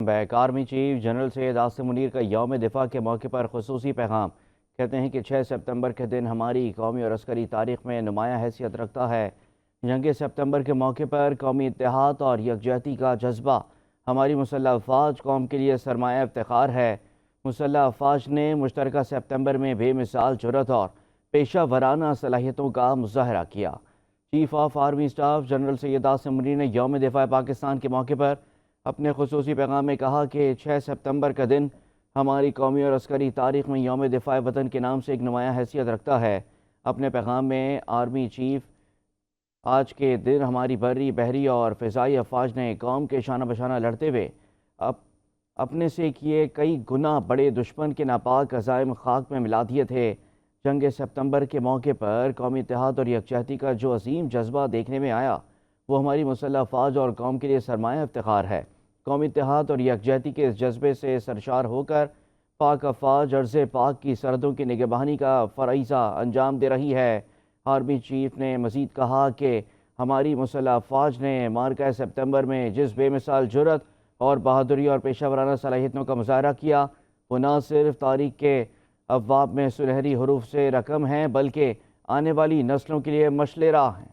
Back. Army chief general Syed Asim Munir کا یوم دفاع کے موقع پر خصوصی پیغام۔ کہتے ہیں کہ 6 سپتمبر کے دن ہماری قومی اور عسکری تاریخ میں نمایاں حیثیت رکھتا ہے۔ جنگ سپتمبر کے موقع پر قومی اتحاد اور یکجہتی کا جذبہ ہماری مسلح افواج قوم کے لیے سرمایہ افتخار ہے۔ مسلح افواج نے مشترکہ سپتمبر میں بے مثال جرأت اور پیشہ ورانہ صلاحیتوں کا مظاہرہ کیا۔ Chief of army staff general Syed Asim Munir نے یوم دفاع پاکستان کے موقع پر اپنے خصوصی پیغام میں کہا کہ 6 سپتمبر کا دن ہماری قومی اور عسکری تاریخ میں یوم دفاع وطن کے نام سے ایک نمایاں حیثیت رکھتا ہے۔ اپنے پیغام میں آرمی چیف آج کے دن ہماری بری، بحری اور فضائی افواج نے قوم کے شانہ بشانہ لڑتے ہوئے اپنے سے کیے کئی گنا بڑے دشمن کے ناپاک عزائم خاک میں ملا دیے تھے۔ جنگ سپتمبر کے موقع پر قومی اتحاد اور یکجہتی کا جو عظیم جذبہ دیکھنے میں آیا وہ ہماری مسلح افواج اور قوم کے لیے سرمایہ افتخار ہے۔ قومی اتحاد اور یکجہتی کے اس جذبے سے سرشار ہو کر پاک افواج عرض پاک کی سرحدوں کی نگہبانی کا فریضہ انجام دے رہی ہے۔ آرمی چیف نے مزید کہا کہ ہماری مسلح افواج نے مارکہ سپتمبر میں جس بے مثال جرأت اور بہادری اور پیشہ ورانہ صلاحیتوں کا مظاہرہ کیا وہ نہ صرف تاریخ کے ابواب میں سنہری حروف سے رقم ہیں بلکہ آنے والی نسلوں کے لیے مشعل راہ ہیں۔